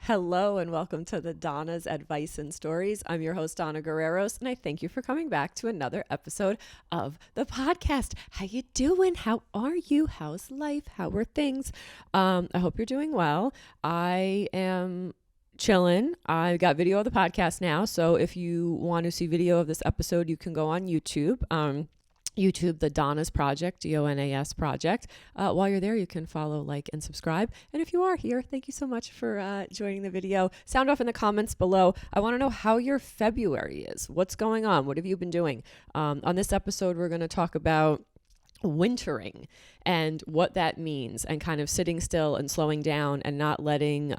Hello and welcome to the Dona's Advice and Stories. I'm your host, Donna Guerreros, and I thank you for coming back to another episode of the podcast. How you doing? How are you? How's life? How are things? I hope you're doing well. I am chilling. I got video of the podcast now, so if you want to see video of this episode, you can go on YouTube. YouTube, the Donas Project, Donas Project. While you're there, you can follow, like, and subscribe. And if you are here, thank you so much for joining the video. Sound off in the comments below. I want to know how your February is. What's going on? What have you been doing? On this episode, we're going to talk about wintering and what that means, and kind of sitting still and slowing down and not letting,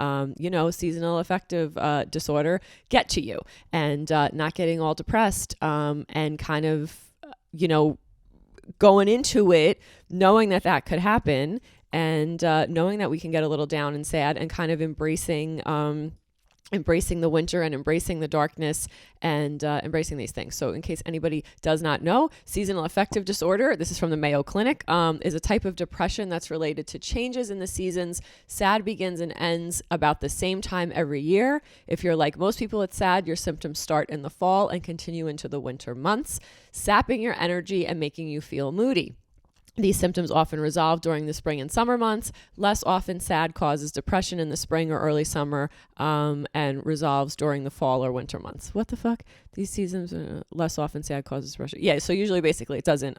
seasonal affective disorder get to you, and not getting all depressed, and kind of, going into it, knowing that could happen, and knowing that we can get a little down and sad, and kind of embracing the winter and embracing the darkness, and embracing these things. So in case anybody does not know, seasonal affective disorder, this is from the Mayo Clinic, is a type of depression that's related to changes in the seasons. S.A.D begins and ends about the same time every year. If you're like most people with S.A.D, your symptoms start in the fall and continue into the winter months, sapping your energy and making you feel moody. These symptoms often resolve during the spring and summer months. Less often, S.A.D causes depression in the spring or early summer, and resolves during the fall or winter months. What the fuck? These seasons, less often S.A.D causes depression. Yeah, so usually, basically, it doesn't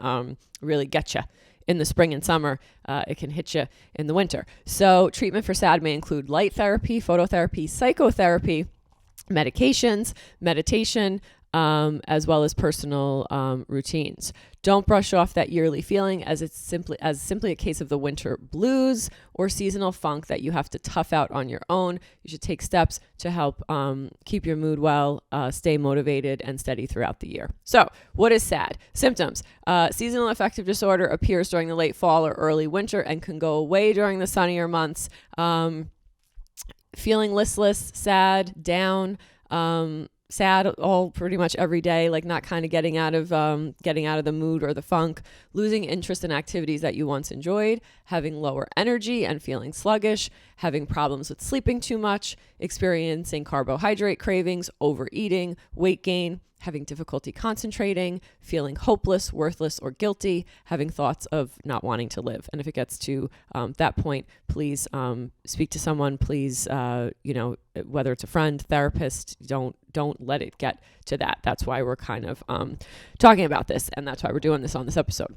really get you in the spring and summer. It can hit you in the winter. So treatment for S.A.D may include light therapy, phototherapy, psychotherapy, medications, meditation, as well as personal routines. Don't brush off that yearly feeling as it's simply a case of the winter blues or seasonal funk that you have to tough out on your own. You should take steps to help keep your mood well, stay motivated and steady throughout the year. So what is S.A.D? Symptoms. Seasonal affective disorder appears during the late fall or early winter and can go away during the sunnier months. Feeling listless, sad, down, sad all pretty much every day, like not kind of getting out of the mood or the funk, losing interest in activities that you once enjoyed, having lower energy and feeling sluggish, having problems with sleeping too much, experiencing carbohydrate cravings, overeating, weight gain, having difficulty concentrating, feeling hopeless, worthless, or guilty, having thoughts of not wanting to live. And if it gets to that point, please speak to someone. Please, whether it's a friend, therapist, don't let it get to that. That's why we're kind of talking about this, and that's why we're doing this on this episode.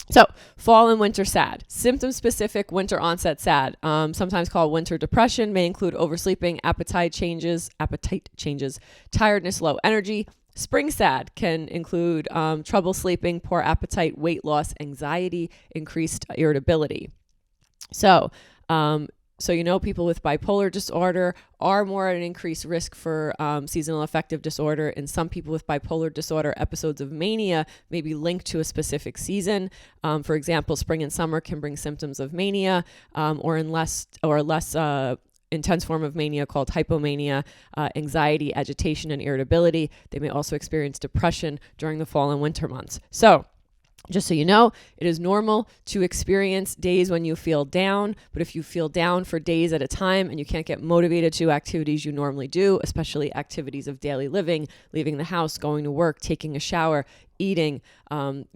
So, fall and winter S.A.D. Symptom-specific winter onset S.A.D, sometimes called winter depression, may include oversleeping, appetite changes, tiredness, low energy. Spring S.A.D can include trouble sleeping, poor appetite, weight loss, anxiety, increased irritability. So people with bipolar disorder are more at an increased risk for seasonal affective disorder. And some people with bipolar disorder, episodes of mania may be linked to a specific season. For example, spring and summer can bring symptoms of mania, or less intense form of mania called hypomania, anxiety, agitation, and irritability. They may also experience depression during the fall and winter months. So just so you know, it is normal to experience days when you feel down, but if you feel down for days at a time and you can't get motivated to activities you normally do, especially activities of daily living, leaving the house, going to work, taking a shower, eating,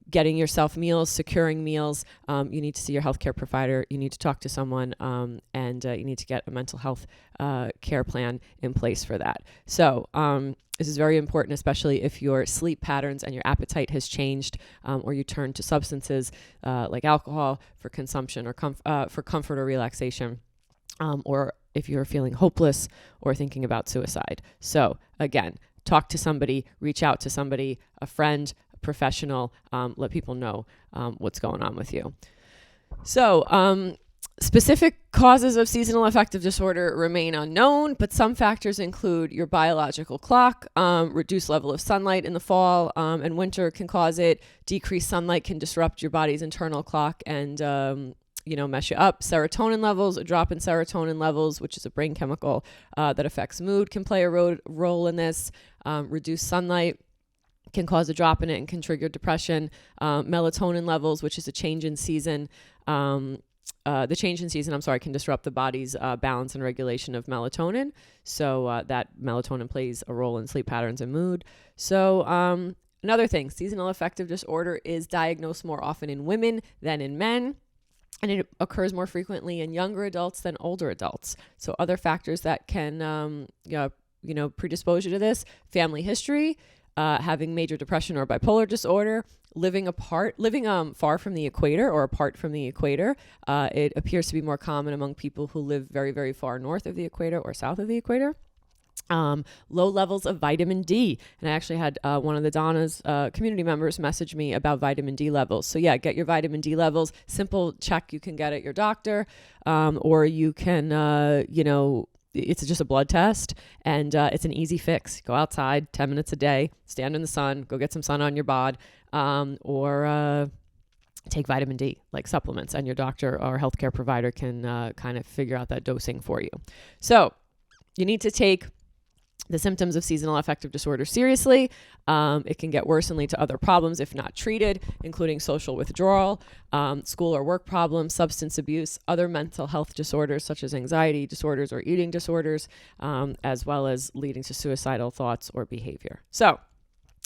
getting yourself meals, securing meals, you need to see your healthcare provider. You need to talk to someone, and you need to get a mental health care plan in place for that. So this is very important, especially if your sleep patterns and your appetite has changed, or you turn to substances like alcohol for consumption, or for comfort or relaxation, or if you're feeling hopeless or thinking about suicide. So again, talk to somebody, reach out to somebody, a friend, a professional, let people know what's going on with you. So specific causes of seasonal affective disorder remain unknown, but some factors include your biological clock, reduced level of sunlight in the fall and winter can cause it. Decreased sunlight can disrupt your body's internal clock and mess you up. Serotonin levels, a drop in serotonin levels, which is a brain chemical that affects mood, can play a role in this. Reduced sunlight can cause a drop in it and can trigger depression. Melatonin levels, which is a change in season, the change in season, can disrupt the body's balance and regulation of melatonin. So that melatonin plays a role in sleep patterns and mood. So another thing, seasonal affective disorder is diagnosed more often in women than in men. And it occurs more frequently in younger adults than older adults. So other factors that can, predispose you to this: family history, having major depression or bipolar disorder, living far from the equator or apart from the equator. It appears to be more common among people who live very, very far north of the equator or south of the equator. Low levels of vitamin D. And I actually had one of the Dona's community members message me about vitamin D levels. So yeah, get your vitamin D levels. Simple check you can get at your doctor, or you can, it's just a blood test, and it's an easy fix. Go outside 10 minutes a day, stand in the sun, go get some sun on your bod, or take vitamin D, like supplements, and your doctor or healthcare provider can kind of figure out that dosing for you. So you need to take the symptoms of seasonal affective disorder seriously. It can get worse and lead to other problems if not treated, including social withdrawal, school or work problems, substance abuse, other mental health disorders such as anxiety disorders or eating disorders, as well as leading to suicidal thoughts or behavior. So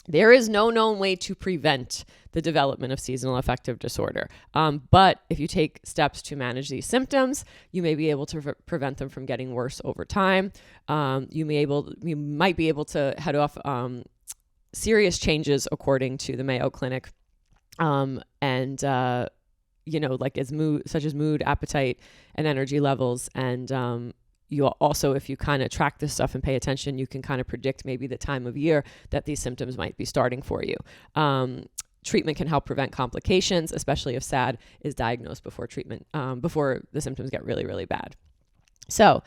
there is no known way to prevent the development of seasonal affective disorder. But if you take steps to manage these symptoms, you may be able to prevent them from getting worse over time. You might be able to head off serious changes according to the Mayo Clinic, such as mood, appetite, and energy levels. And you also, if you kind of track this stuff and pay attention, you can kind of predict maybe the time of year that these symptoms might be starting for you. Treatment can help prevent complications, especially if S.A.D is diagnosed before the symptoms get really, really bad. So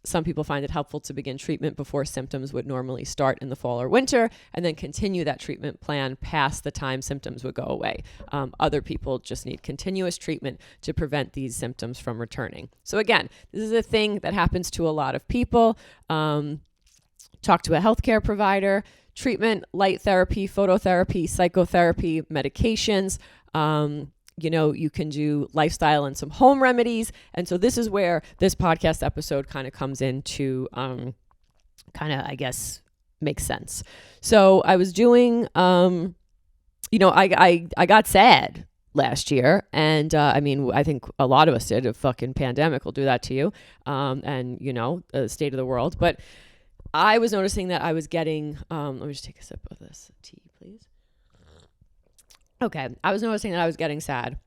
some people find it helpful to begin treatment before symptoms would normally start in the fall or winter, and then continue that treatment plan past the time symptoms would go away. Other people just need continuous treatment to prevent these symptoms from returning. So again, this is a thing that happens to a lot of people. Talk to a healthcare provider. Treatment, light therapy, phototherapy, psychotherapy, medications. You can do lifestyle and some home remedies. And so this is where this podcast episode kind of comes into makes sense. So I was doing, I got sad last year. And I think a lot of us did. A fucking pandemic will do that to you. The state of the world. But I was noticing that I was getting, let me just take a sip of this tea, please. Okay. I was noticing that I was getting sad,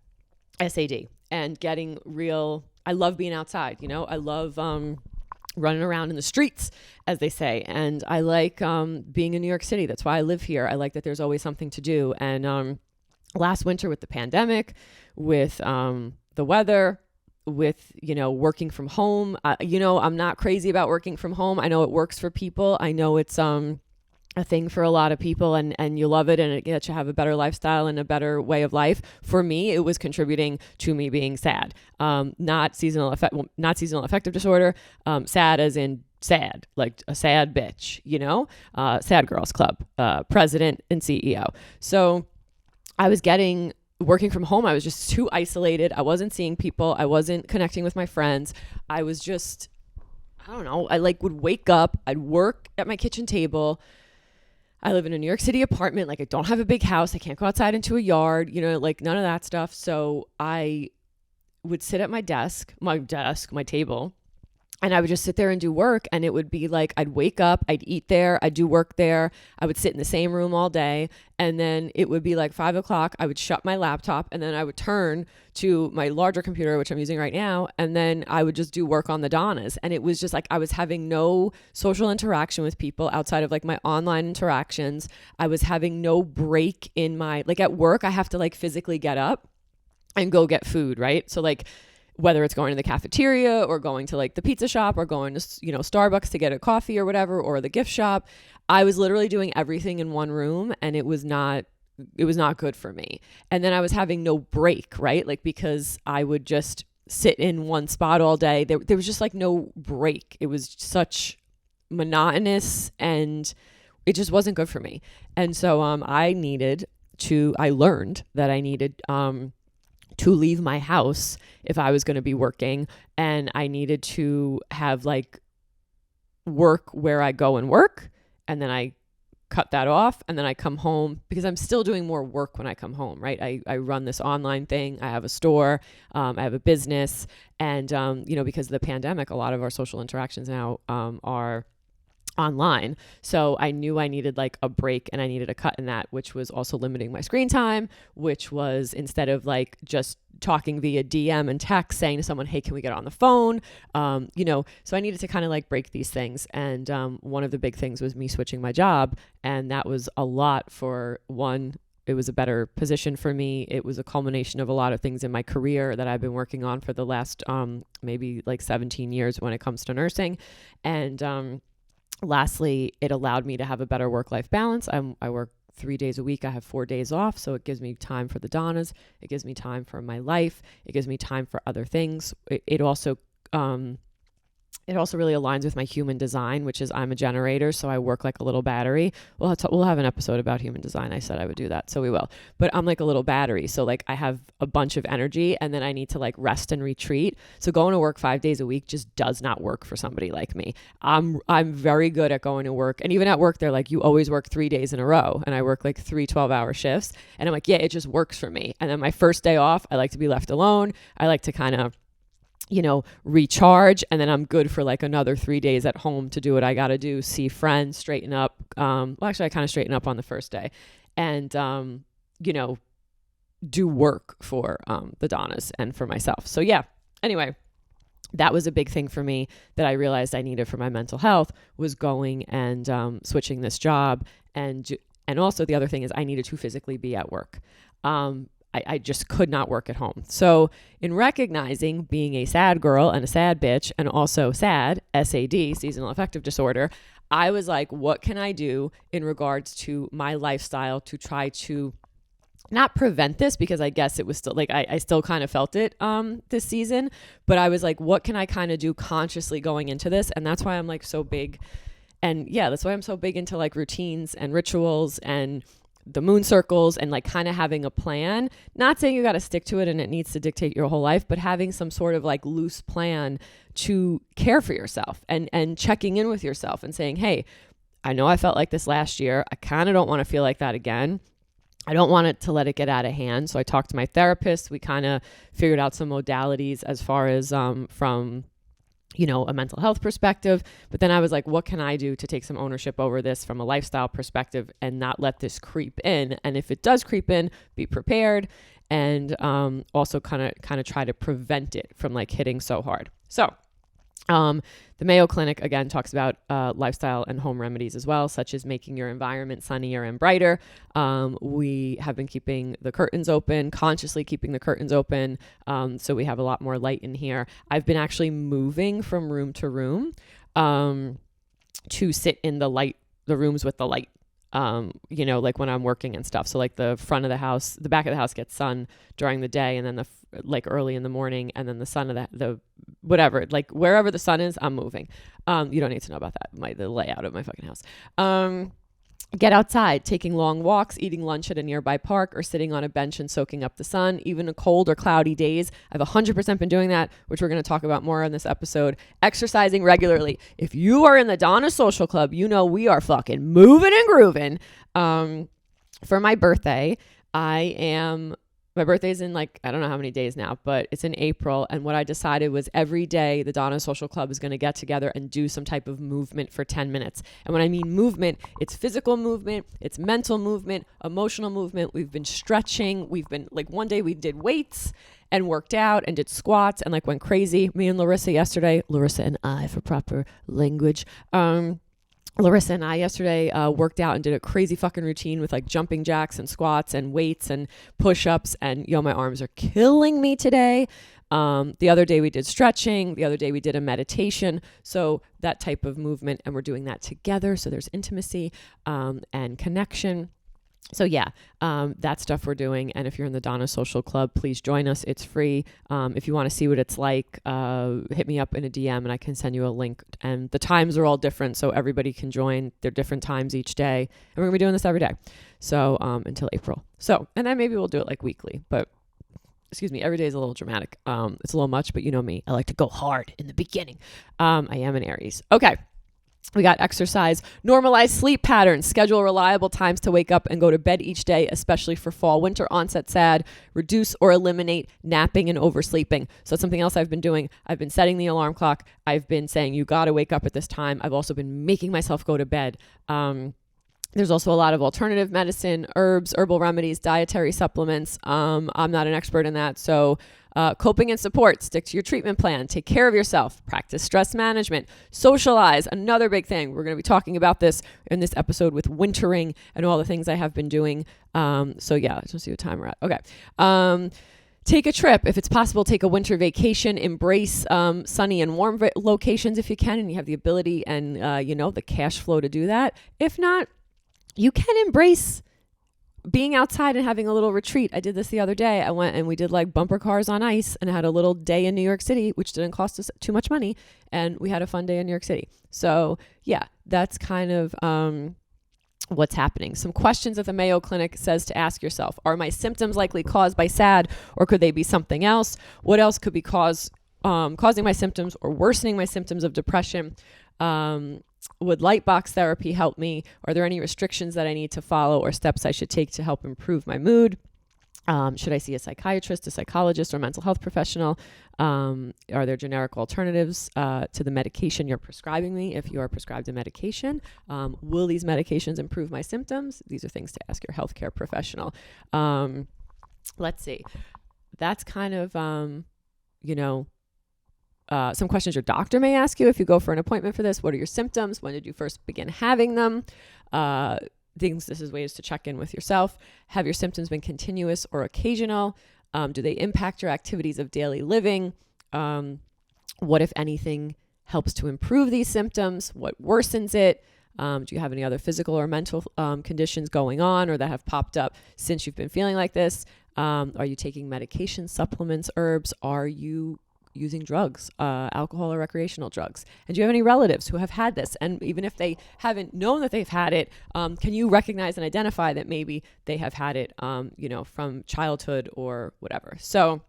S.A.D, and getting real. I love being outside. I love running around in the streets, as they say. And I like being in New York City. That's why I live here. I like that there's always something to do. And last winter with the pandemic, with the weather, with, working from home, I'm not crazy about working from home. I know it works for people. I know it's a thing for a lot of people, and you love it, and it gets you have a better lifestyle and a better way of life. For me, it was contributing to me being sad. Not seasonal affective disorder. Sad as in sad, like a sad bitch, Sad Girls Club, president and CEO. So I was working from home. I was just too isolated. I wasn't seeing people. I wasn't connecting with my friends. I was just, I don't know. I would wake up. I'd work at my kitchen table. I live in a New York City apartment. I don't have a big house. I can't go outside into a yard, none of that stuff. So I would sit at my table, and I would just sit there and do work. And it would be I'd wake up, I'd eat there, I'd do work there. I would sit in the same room all day. And then it would be 5 o'clock. I would shut my laptop, and then I would turn to my larger computer, which I'm using right now. And then I would just do work on the Donas. And it was just I was having no social interaction with people outside of my online interactions. I was having no break in my, at work, I have to physically get up and go get food, right? So whether it's going to the cafeteria or going to the pizza shop or going to, Starbucks to get a coffee or whatever, or the gift shop, I was literally doing everything in one room, and it was not good for me. And then I was having no break, right? Because I would just sit in one spot all day. There was just no break. It was such monotonous, and it just wasn't good for me. And so I learned that I needed to leave my house if I was going to be working, and I needed to have like work where I go and work, and then I cut that off, and then I come home because I'm still doing more work when I come home, right? I run this online thing. I have a store, I have a business, and because of the pandemic, a lot of our social interactions now are online. So I knew I needed like a break, and I needed a cut in that, which was also limiting my screen time, which was instead of like just talking via DM and text saying to someone, hey, can we get on the phone? So I needed to kind of like break these things. And one of the big things was me switching my job. And that was a lot for one. It was a better position for me. It was a culmination of a lot of things in my career that I've been working on for the last maybe like 17 years when it comes to nursing. And lastly, it allowed me to have a better work-life balance. I work 3 days a week. I have 4 days off. So it gives me time for the Donas. It gives me time for my life. It gives me time for other things. It also really aligns with my human design, which is I'm a generator. So I work like a little battery. We'll have an episode about human design. I said I would do that. So we will. But I'm like a little battery. So like I have a bunch of energy, and then I need to like rest and retreat. So going to work 5 days a week just does not work for somebody like me. I'm very good at going to work. And even at work, they're like, you always work 3 days in a row. And I work like 3 12-hour shifts. And I'm like, yeah, it just works for me. And then my first day off, I like to be left alone. I like to kind of recharge, and then I'm good for like another 3 days at home to do what I got to do, see friends, straighten up. Actually, I kind of straighten up on the first day, and, do work for the Donas and for myself. So yeah, anyway, that was a big thing for me that I realized I needed for my mental health, was going and switching this job. And also the other thing is I needed to physically be at work. I just could not work at home. So in recognizing being a sad girl and a sad bitch, and also SAD, S.A.D, Seasonal Affective Disorder, I was like, what can I do in regards to my lifestyle to try to not prevent this, because I guess it was still like, I still kind of felt it this season, but I was like, what can I kind of do consciously going into this? And that's why I'm like so big. And yeah, that's why I'm so big into like routines and rituals and the moon circles, and like kind of having a plan, not saying you got to stick to it and it needs to dictate your whole life, but having some sort of like loose plan to care for yourself and checking in with yourself and saying, hey, I know I felt like this last year. I kind of don't want to feel like that again. I don't want it to let it get out of hand. So I talked to my therapist. We kind of figured out some modalities as far as from a mental health perspective. But then I was like, what can I do to take some ownership over this from a lifestyle perspective and not let this creep in? And if it does creep in, be prepared, and also kind of try to prevent it from like hitting so hard. So the Mayo Clinic, again, talks about lifestyle and home remedies as well, such as making your environment sunnier and brighter. We have been keeping the curtains open, consciously keeping the curtains open, so we have a lot more light in here. I've been actually moving from room to room to sit in the rooms with the light. Like when I'm working and stuff. So like the front of the house, the back of the house gets sun during the day, and then like early in the morning, and then the sun of the whatever, like wherever the sun is, I'm moving. You don't need to know about that. The layout of my fucking house. Get outside, taking long walks, eating lunch at a nearby park, or sitting on a bench and soaking up the sun, even in cold or cloudy days. I've 100% been doing that, which we're going to talk about more in this episode. Exercising regularly. If you are in the Dona Social Club, we are fucking moving and grooving. For my birthday, my birthday's in like, I don't know how many days now, but it's in April. And what I decided was every day the Dona Social Club is going to get together and do some type of movement for 10 minutes. And when I mean movement, it's physical movement, it's mental movement, emotional movement. We've been stretching. We've been like, one day we did weights and worked out and did squats and like went crazy. Me and Larissa and I for proper language. Larissa and I yesterday worked out and did a crazy fucking routine with like jumping jacks and squats and weights and push-ups, and my arms are killing me today. The other day we did stretching. The other day we did a meditation. So that type of movement, and we're doing that together. So there's intimacy and connection. So yeah, that stuff we're doing. And if you're in the Dona Social Club, please join us. It's free. If you want to see what it's like, hit me up in a DM and I can send you a link. And the times are all different, so everybody can join. They're different times each day. And we're going to be doing this every day. So until April. So, and then maybe we'll do it like weekly. But every day is a little dramatic. It's a little much, but you know me. I like to go hard in the beginning. I am an Aries. Okay. We got exercise, normalize sleep patterns, schedule reliable times to wake up and go to bed each day, especially for fall, winter onset SAD, reduce or eliminate napping and oversleeping. So that's something else I've been doing. I've been setting the alarm clock. I've been saying, you got to wake up at this time. I've also been making myself go to bed. There's also a lot of alternative medicine, herbs, herbal remedies, dietary supplements. I'm not an expert in that. So coping and support, stick to your treatment plan, take care of yourself, practice stress management, socialize, another big thing. We're going to be talking about this in this episode with wintering and all the things I have been doing. So yeah, let's see what time we're at. Okay. Take a trip. If it's possible, take a winter vacation, embrace sunny and warm locations if you can, and you have the ability and, the cash flow to do that. If not, you can embrace being outside and having a little retreat. I did this the other day. I went and we did like bumper cars on ice and had a little day in New York City, which didn't cost us too much money. And we had a fun day in New York City. So yeah, that's kind of what's happening. Some questions that the Mayo Clinic says to ask yourself. Are my symptoms likely caused by SAD, or could they be something else? What else could be causing my symptoms or worsening my symptoms of depression? Would light box therapy help me? Are there any restrictions that I need to follow or steps I should take to help improve my mood? Should I see a psychiatrist, a psychologist, or mental health professional? Are there generic alternatives to the medication you're prescribing me if you are prescribed a medication? Will these medications improve my symptoms? These are things to ask your healthcare professional. Let's see. That's kind of, some questions your doctor may ask you if you go for an appointment for this. What are your symptoms? When did you first begin having them? This is ways to check in with yourself. Have your symptoms been continuous or occasional? Do they impact your activities of daily living? What, if anything, helps to improve these symptoms? What worsens it? Do you have any other physical or mental conditions going on or that have popped up since you've been feeling like this? Are you taking medication, supplements, herbs? Are you using drugs, alcohol or recreational drugs? And do you have any relatives who have had this? And even if they haven't known that they've had it, can you recognize and identify that maybe they have had it, from childhood or whatever? So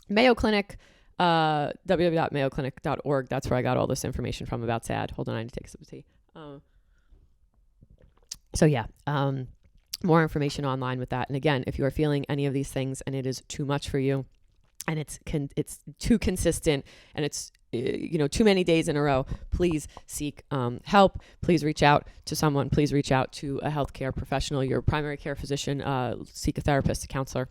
Mayo Clinic, www.mayoclinic.org. That's where I got all this information from about SAD. Hold on, I need to take a sip of tea. More information online with that. And again, if you are feeling any of these things and it is too much for you, and it's too consistent and it's, too many days in a row, please seek help. Please reach out to someone. Please reach out to a healthcare professional, your primary care physician, seek a therapist, a counselor,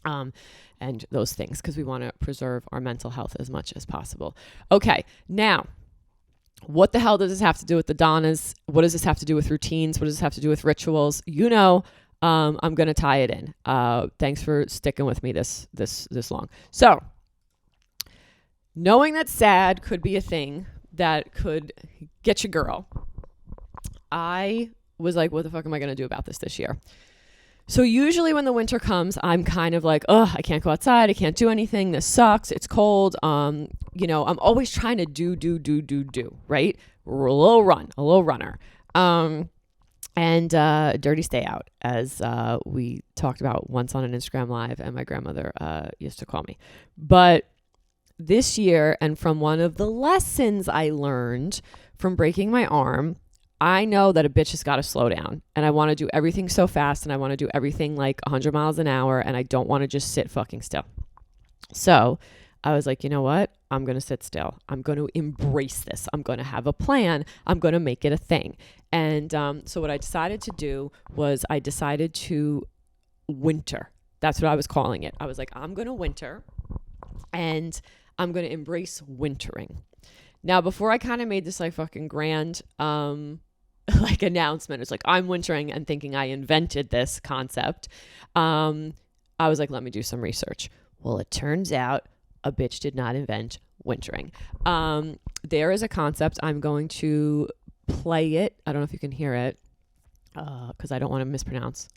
and those things, because we want to preserve our mental health as much as possible. Okay, now, what the hell does this have to do with the Donas? What does this have to do with routines? What does this have to do with rituals? I'm going to tie it in. Thanks for sticking with me this long. So, knowing that SAD could be a thing that could get your girl, I was like, what the fuck am I going to do about this year? So usually when the winter comes, I'm kind of like, I can't go outside. I can't do anything. This sucks. It's cold. I'm always trying to do, right? A little runner. And dirty stay out, as we talked about once on an Instagram Live, and my grandmother used to call me. But this year, and from one of the lessons I learned from breaking my arm, I know that a bitch has got to slow down. And I want to do everything so fast, and I want to do everything like 100 miles an hour, and I don't want to just sit fucking still. So I was like, you know what? I'm going to sit still. I'm going to embrace this. I'm going to have a plan. I'm going to make it a thing. And so what I decided to do was I decided to winter. That's what I was calling it. I was like, I'm going to winter, and I'm going to embrace wintering. Now, before I kind of made this like fucking grand announcement, it's like, I'm wintering, and thinking I invented this concept, I was like, let me do some research. Well, it turns out a bitch did not invent wintering. There is a concept. I'm going to play it. I don't know if you can hear it, because I don't want to mispronounce.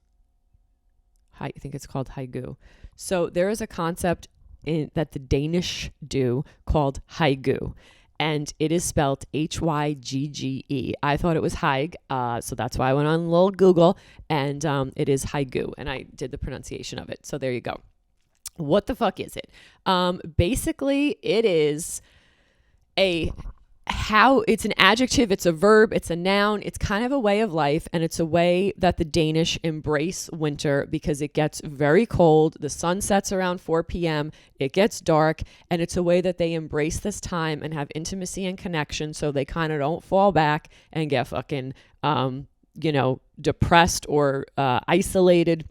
I think it's called haigu. So there is a concept that the Danish do called haigu, and it is spelled Hygge. I thought it was haig, so that's why I went on a little Google, and it is haigu, and I did the pronunciation of it. So there you go. What the fuck is it? Basically, it is it's an adjective, it's a verb, it's a noun, it's kind of a way of life, and it's a way that the Danish embrace winter because it gets very cold, the sun sets around 4 p.m., it gets dark, and it's a way that they embrace this time and have intimacy and connection so they kind of don't fall back and get fucking, depressed or isolated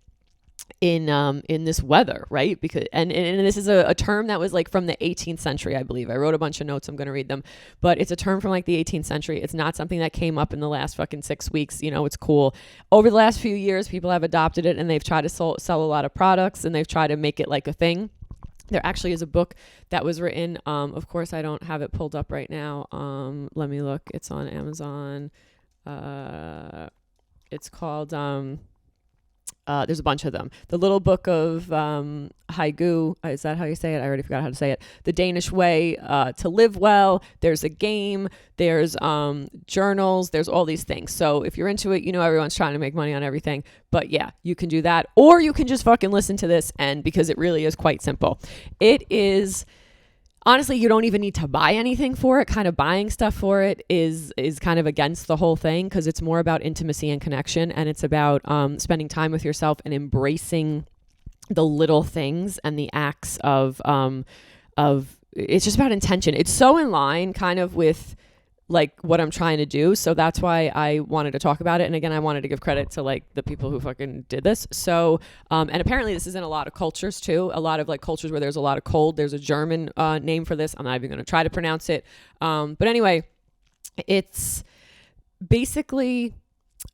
in this weather, right? Because and this is a term that was like from the 18th century, I believe. I wrote a bunch of notes, I'm going to read them, but it's a term from like the 18th century. It's not something that came up in the last fucking 6 weeks. It's cool. Over the last few years, people have adopted it and they've tried to sell a lot of products and they've tried to make it like a thing. There actually is a book that was written. Of course, I don't have it pulled up right now. Let me look. It's on Amazon. It's called there's a bunch of them. The Little Book of Haigu, is that how you say it? I already forgot how to say it. The Danish Way to Live Well. There's a game. There's journals. There's all these things. So if you're into it, everyone's trying to make money on everything. But yeah, you can do that. Or you can just fucking listen to this, and because it really is quite simple. It is... Honestly, you don't even need to buy anything for it. Kind of buying stuff for it is kind of against the whole thing because it's more about intimacy and connection, and it's about spending time with yourself and embracing the little things and the acts of it's just about intention. It's so in line kind of with like what I'm trying to do. So that's why I wanted to talk about it. And again, I wanted to give credit to like the people who fucking did this. So, and apparently this is in a lot of cultures too. A lot of like cultures where there's a lot of cold. There's a German name for this. I'm not even going to try to pronounce it. But anyway, it's basically,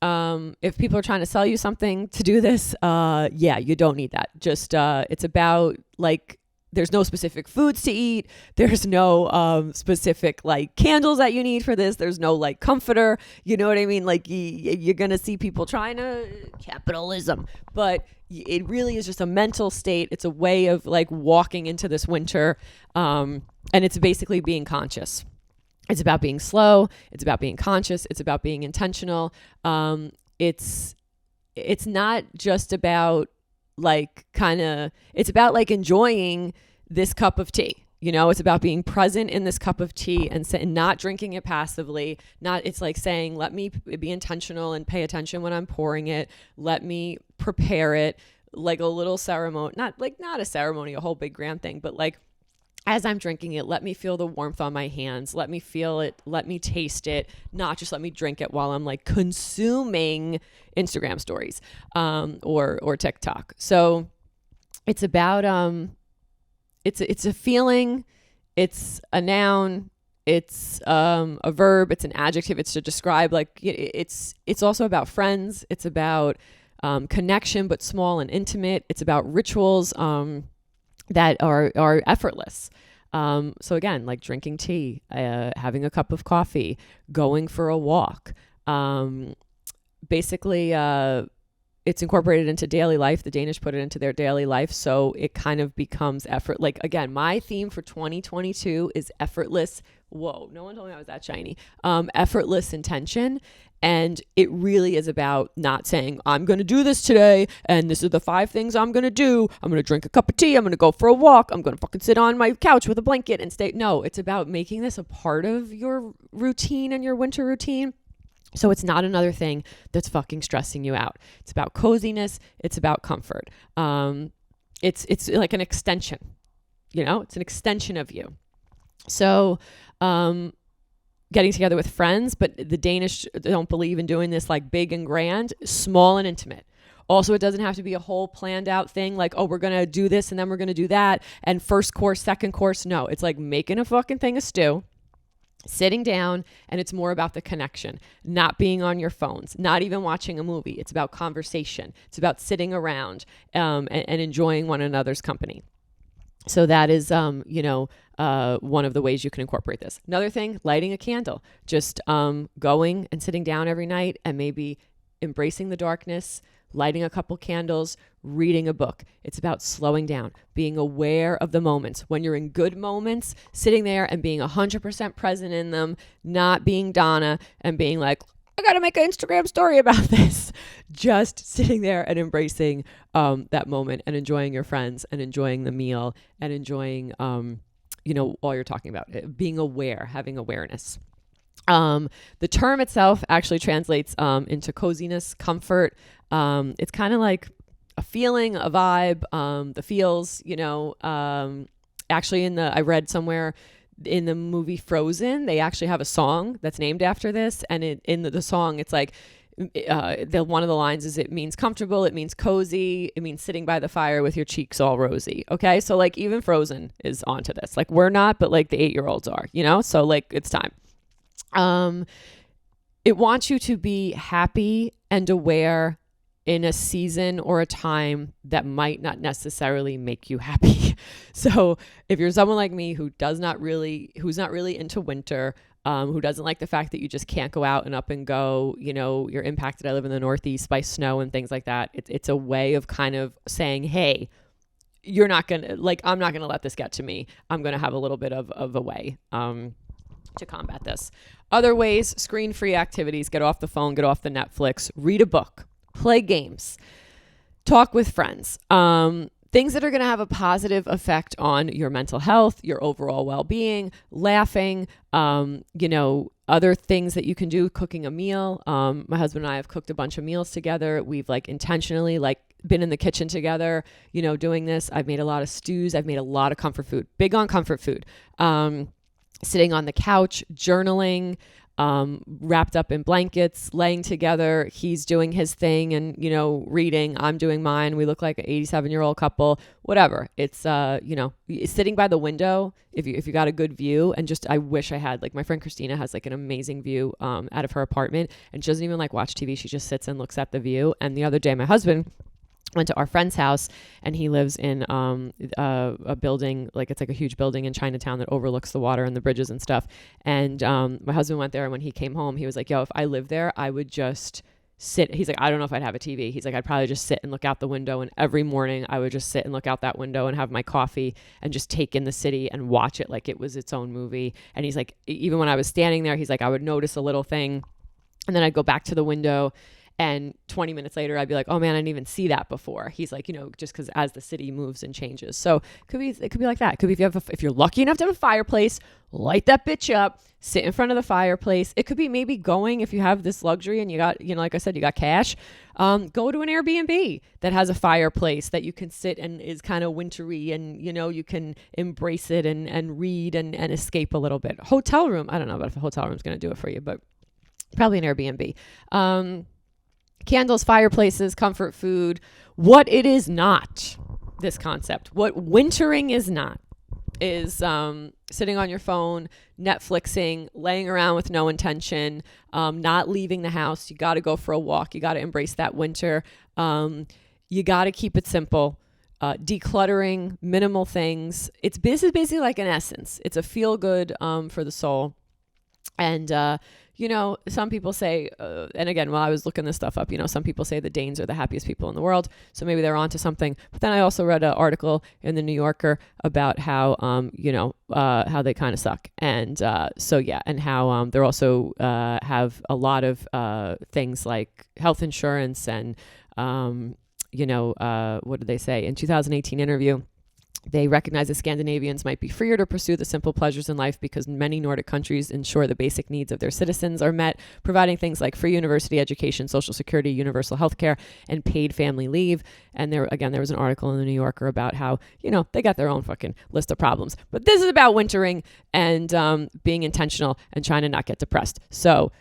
if people are trying to sell you something to do this, you don't need that. Just, it's about like, there's no specific foods to eat. There's no specific like candles that you need for this. There's no like comforter. You know what I mean? Like you're going to see people trying to capitalism, but it really is just a mental state. It's a way of like walking into this winter. And it's basically being conscious. It's about being slow. It's about being conscious. It's about being intentional. It's not just about it's about like enjoying this cup of tea. It's about being present in this cup of tea and not drinking it passively. It's like saying, let me be intentional and pay attention when I'm pouring it. Let me prepare it like a little ceremony, not a ceremony, a whole big grand thing, but like as I'm drinking it, let me feel the warmth on my hands. Let me feel it. Let me taste it. Not just let me drink it while I'm like consuming Instagram stories or TikTok. So it's about it's a feeling. It's a noun. It's a verb. It's an adjective. It's to describe like it's also about friends. It's about connection, but small and intimate. It's about rituals. That are effortless. So again, like drinking tea, having a cup of coffee, going for a walk. Basically, it's incorporated into daily life. The Danish put it into their daily life. So it kind of becomes effort. Like, again, my theme for 2022 is effortless. Whoa, no one told me I was that shiny. Effortless intention. And it really is about not saying, I'm going to do this today, and this is the 5 things I'm going to do. I'm going to drink a cup of tea. I'm going to go for a walk. I'm going to fucking sit on my couch with a blanket and stay. No, it's about making this a part of your routine and your winter routine. So it's not another thing that's fucking stressing you out. It's about coziness. It's about comfort. It's like an extension, it's an extension of you. So, getting together with friends, but the Danish don't believe in doing this like big and grand, small and intimate. Also, it doesn't have to be a whole planned out thing like, oh, we're going to do this and then we're going to do that. And first course, second course. No, it's like making a fucking thing of stew, sitting down, and it's more about the connection, not being on your phones, not even watching a movie. It's about conversation. It's about sitting around and enjoying one another's company. So that is, one of the ways you can incorporate this. Another thing, lighting a candle, just going and sitting down every night and maybe embracing the darkness, lighting a couple candles, reading a book. It's about slowing down, being aware of the moments. When you're in good moments, sitting there and being 100% present in them, not being Dona and being like, I got to make an Instagram story about this. Just sitting there and embracing that moment and enjoying your friends and enjoying the meal and enjoying, while you're talking about it, being aware, having awareness. The term itself actually translates into coziness, comfort. It's kind of like a feeling, a vibe, the feels, actually I read somewhere in the movie Frozen, they actually have a song that's named after this. And in the song, it's like, one of the lines is, it means comfortable, it means cozy, it means sitting by the fire with your cheeks all rosy. Okay. So like even Frozen is onto this. Like we're not, but like the 8-year-olds are, so like it's time. It wants you to be happy and aware in a season or a time that might not necessarily make you happy. So if you're someone like me who's not really into winter, who doesn't like the fact that you just can't go out and up and go, you're impacted. I live in the Northeast by snow and things like that. It's a way of kind of saying, hey, I'm not going to let this get to me. I'm going to have a little bit of a way, to combat this. Other ways: screen-free activities, get off the phone, get off the Netflix, read a book, play games, talk with friends, things that are going to have a positive effect on your mental health, your overall well-being, laughing, other things that you can do, cooking a meal. My husband and I have cooked a bunch of meals together. We've intentionally been in the kitchen together, doing this. I've made a lot of stews. I've made a lot of comfort food, big on comfort food. Sitting on the couch, journaling, wrapped up in blankets, laying together. He's doing his thing and, reading. I'm doing mine. We look like an 87-year-old couple, whatever. It's, sitting by the window if you got a good view. And I wish I had, my friend Christina has an amazing view out of her apartment, and she doesn't even watch TV. She just sits and looks at the view. And the other day, my husband went to our friend's house, and he lives in a building, it's a huge building in Chinatown that overlooks the water and the bridges and stuff. And my husband went there, and when he came home, he was like, yo, if I lived there, I would just sit. He's like, I don't know if I'd have a TV. He's like, I'd probably just sit and look out the window, and every morning I would just sit and look out that window and have my coffee and just take in the city and watch it like it was its own movie. And he's like, even when I was standing there, he's like, I would notice a little thing, and then I'd go back to the window, and 20 minutes later, I'd be like, oh man, I didn't even see that before. He's like, just because as the city moves and changes. So it could be like that. It could be if you're lucky enough to have a fireplace, light that bitch up, sit in front of the fireplace. It could be maybe going, if you have this luxury and you got, like I said, you got cash, go to an Airbnb that has a fireplace that you can sit and is kind of wintry, and, you can embrace it and read and escape a little bit. Hotel room. I don't know if a hotel room is going to do it for you, but probably an Airbnb. Candles, fireplaces, comfort food. What it is not, this concept, what wintering is not, is sitting on your phone, Netflixing, laying around with no intention, not leaving the house. You got to go for a walk. You got to embrace that winter. You got to keep it simple. Decluttering, minimal things. It's basically like an essence. It's a feel good for the soul. And some people say, and again, while I was looking this stuff up, some people say the Danes are the happiest people in the world. So maybe they're onto something. But then I also read an article in the New Yorker about how, how they kind of suck. And and how they're also have a lot of things like health insurance and, what did they say? In 2018 interview, they recognize that Scandinavians might be freer to pursue the simple pleasures in life because many Nordic countries ensure the basic needs of their citizens are met, providing things like free university education, social security, universal health care, and paid family leave. And there was an article in the New Yorker about how, they got their own fucking list of problems. But this is about wintering and being intentional and trying to not get depressed. So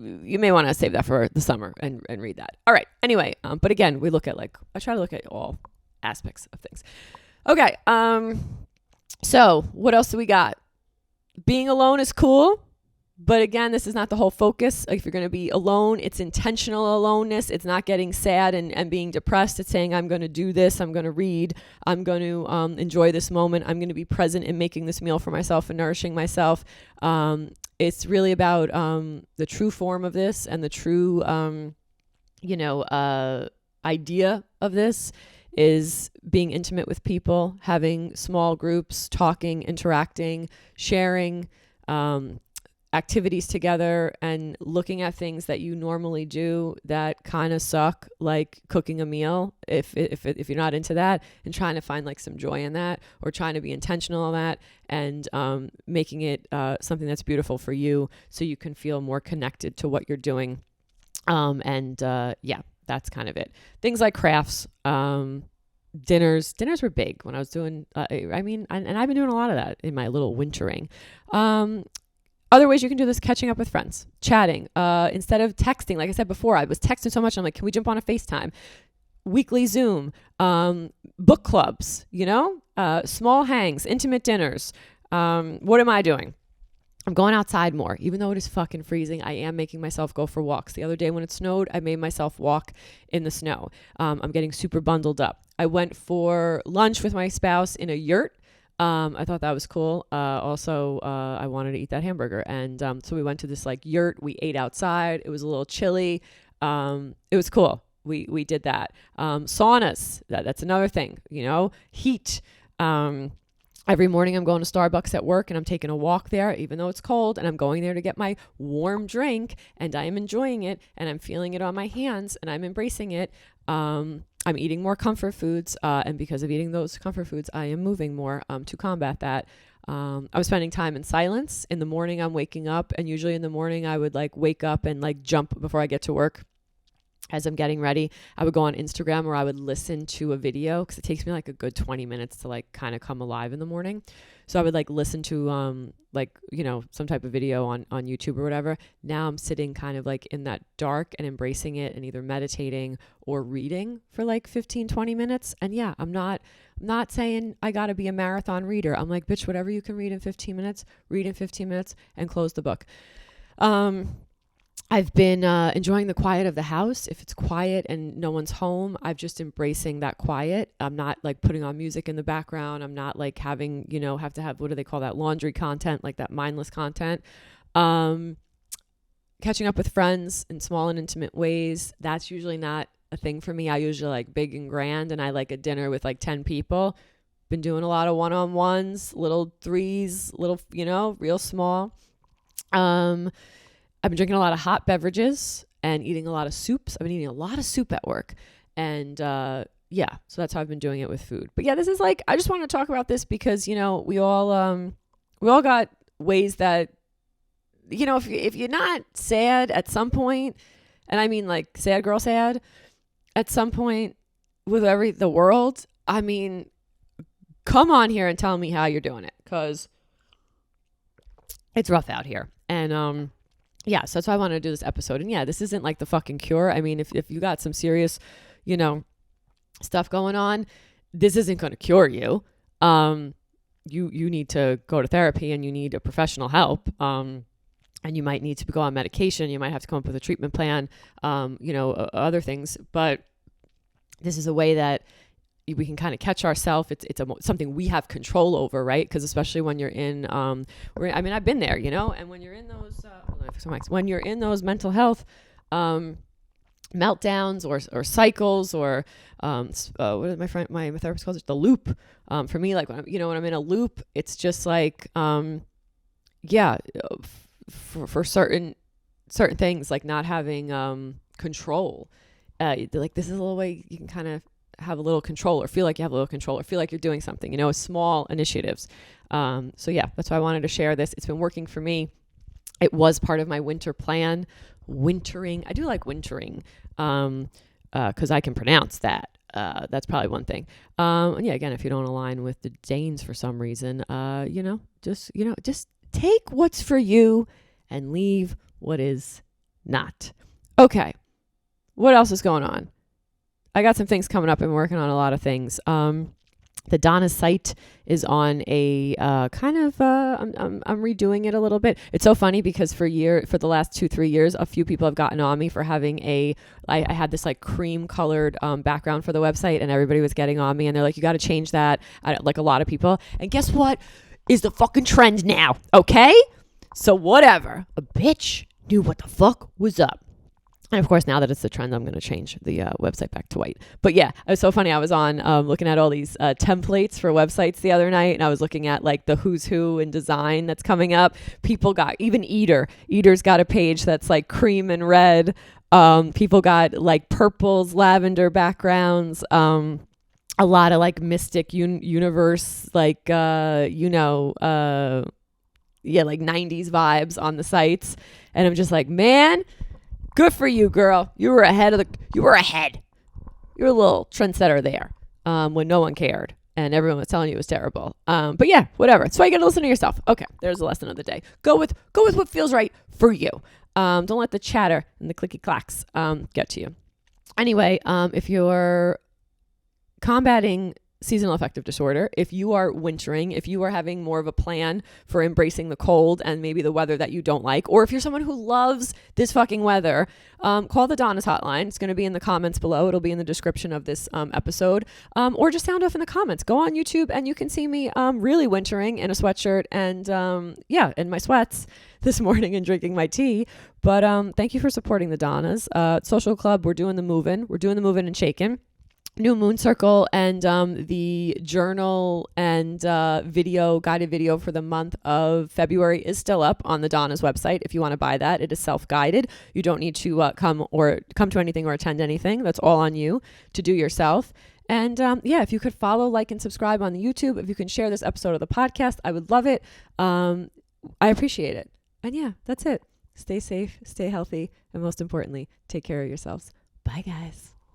you may want to save that for the summer and read that. All right. Anyway, but again, I try to look at all aspects of things. Okay, so what else do we got? Being alone is cool, but again, this is not the whole focus. If you're going to be alone, it's intentional aloneness. It's not getting sad and being depressed. It's saying, I'm going to do this. I'm going to read. I'm going to enjoy this moment. I'm going to be present in making this meal for myself and nourishing myself. It's really about the true form of this and the true, idea of this is being intimate with people, having small groups, talking, interacting, sharing, activities together and looking at things that you normally do that kind of suck, like cooking a meal, if you're not into that, and trying to find like some joy in that, or trying to be intentional on that, and making it something that's beautiful for you, so you can feel more connected to what you're doing. Yeah, that's kind of it. Things like crafts, dinners were big when I was doing, and I've been doing a lot of that in my little wintering. Other ways you can do this: catching up with friends, chatting, instead of texting. Like I said before, I was texting so much. I'm like, can we jump on a FaceTime? Weekly Zoom, book clubs, small hangs, intimate dinners. What am I doing? I'm going outside more, even though it is fucking freezing. I am making myself go for walks. The other day when it snowed, I made myself walk in the snow. I'm getting super bundled up. I went for lunch with my spouse in a yurt. I thought that was cool. Also, I wanted to eat that hamburger. And so we went to this like yurt. We ate outside. It was a little chilly. It was cool. We did that. Saunas, that's another thing, heat. Every morning I'm going to Starbucks at work and I'm taking a walk there, even though it's cold, and I'm going there to get my warm drink, and I am enjoying it, and I'm feeling it on my hands, and I'm embracing it. I'm eating more comfort foods, and because of eating those comfort foods, I am moving more to combat that. I was spending time in silence. In the morning, I'm waking up, and usually in the morning, I would like wake up and like jump before I get to work. As I'm getting ready, I would go on Instagram, or I would listen to a video, because it takes me like a good 20 minutes to like kind of come alive in the morning. So I would like listen to some type of video on YouTube or whatever. Now I'm sitting kind of like in that dark and embracing it, and either meditating or reading for like 15, 20 minutes. And yeah, I'm not saying I got to be a marathon reader. I'm like, bitch, whatever you can read in 15 minutes, read in 15 minutes and close the book. I've been enjoying the quiet of the house. If it's quiet and no one's home, I'm just embracing that quiet. I'm not like putting on music in the background. I'm not like having, have to have, what do they call that? Laundry content, like that mindless content. Catching up with friends in small and intimate ways. That's usually not a thing for me. I usually like big and grand, and I like a dinner with like 10 people. Been doing a lot of one-on-ones, little threes, little, real small. I've been drinking a lot of hot beverages and eating a lot of soups. I've been eating a lot of soup at work. And so that's how I've been doing it with food. But yeah, this is like, I just want to talk about this because, we all got ways that, if you're not sad at some point, and I mean like sad girl sad, at some point with the world, I mean, come on here and tell me how you're doing it, because it's rough out here. And, yeah, so that's why I wanted to do this episode. And yeah, this isn't like the fucking cure. I mean, if you got some serious, stuff going on, this isn't going to cure you. You need to go to therapy, and you need a professional help. And you might need to go on medication. You might have to come up with a treatment plan, other things. But this is a way that we can kind of catch ourselves. It's something we have control over, right? Because especially when you're in, I've been there, and when you're in those, when you're in those mental health meltdowns or cycles, or what did my therapist calls it, the loop. For me, like when I'm in a loop, it's just like, for certain things, like not having control. Like this is a little way you can kind of have a little control, or feel like you have a little control, or feel like you're doing something, small initiatives. So yeah, that's why I wanted to share this. It's been working for me. It was part of my winter plan. Wintering. I do like wintering, because I can pronounce that. That's probably one thing. And yeah, again, if you don't align with the Danes for some reason, just take what's for you and leave what is not. Okay. What else is going on? I got some things coming up. I'm working on a lot of things. The Dona site is on a kind of, I'm redoing it a little bit. It's so funny because for the last 2-3 years, a few people have gotten on me for having I had this like cream colored background for the website, and everybody was getting on me, and they're like, you got to change that. Like a lot of people. And guess what is the fucking trend now? Okay. So whatever. A bitch knew what the fuck was up. And of course, now that it's the trend, I'm going to change the website back to white. But yeah, it was so funny. I was on looking at all these templates for websites the other night, and I was looking at like the who's who in design that's coming up. People got, even Eater's got a page that's like cream and red. People got like purples, lavender backgrounds. A lot of like mystic universe, like, like 90s vibes on the sites. And I'm just like, man, good for you, girl. You were ahead. You're a little trendsetter there when no one cared and everyone was telling you it was terrible. But yeah, whatever. That's why you got to listen to yourself. Okay, there's the lesson of the day. Go with what feels right for you. Don't let the chatter and the clicky clacks get to you. Anyway, if you're combating seasonal affective disorder, if you are wintering, if you are having more of a plan for embracing the cold and maybe the weather that you don't like, or if you're someone who loves this fucking weather, call the Donas hotline. It's going to be in the comments below. It'll be in the description of this episode, or just sound off in the comments. Go on YouTube and you can see me really wintering in a sweatshirt and in my sweats this morning and drinking my tea. But thank you for supporting the Donas Social Club. We're doing the moving and shaking. New Moon Circle and the journal and guided video for the month of February is still up on the Dona's website. If you want to buy that, it is self-guided. You don't need to come to anything or attend anything. That's all on you to do yourself. And if you could follow, like, and subscribe on the YouTube, if you can share this episode of the podcast, I would love it. I appreciate it. And yeah, that's it. Stay safe, stay healthy, and most importantly, take care of yourselves. Bye, guys.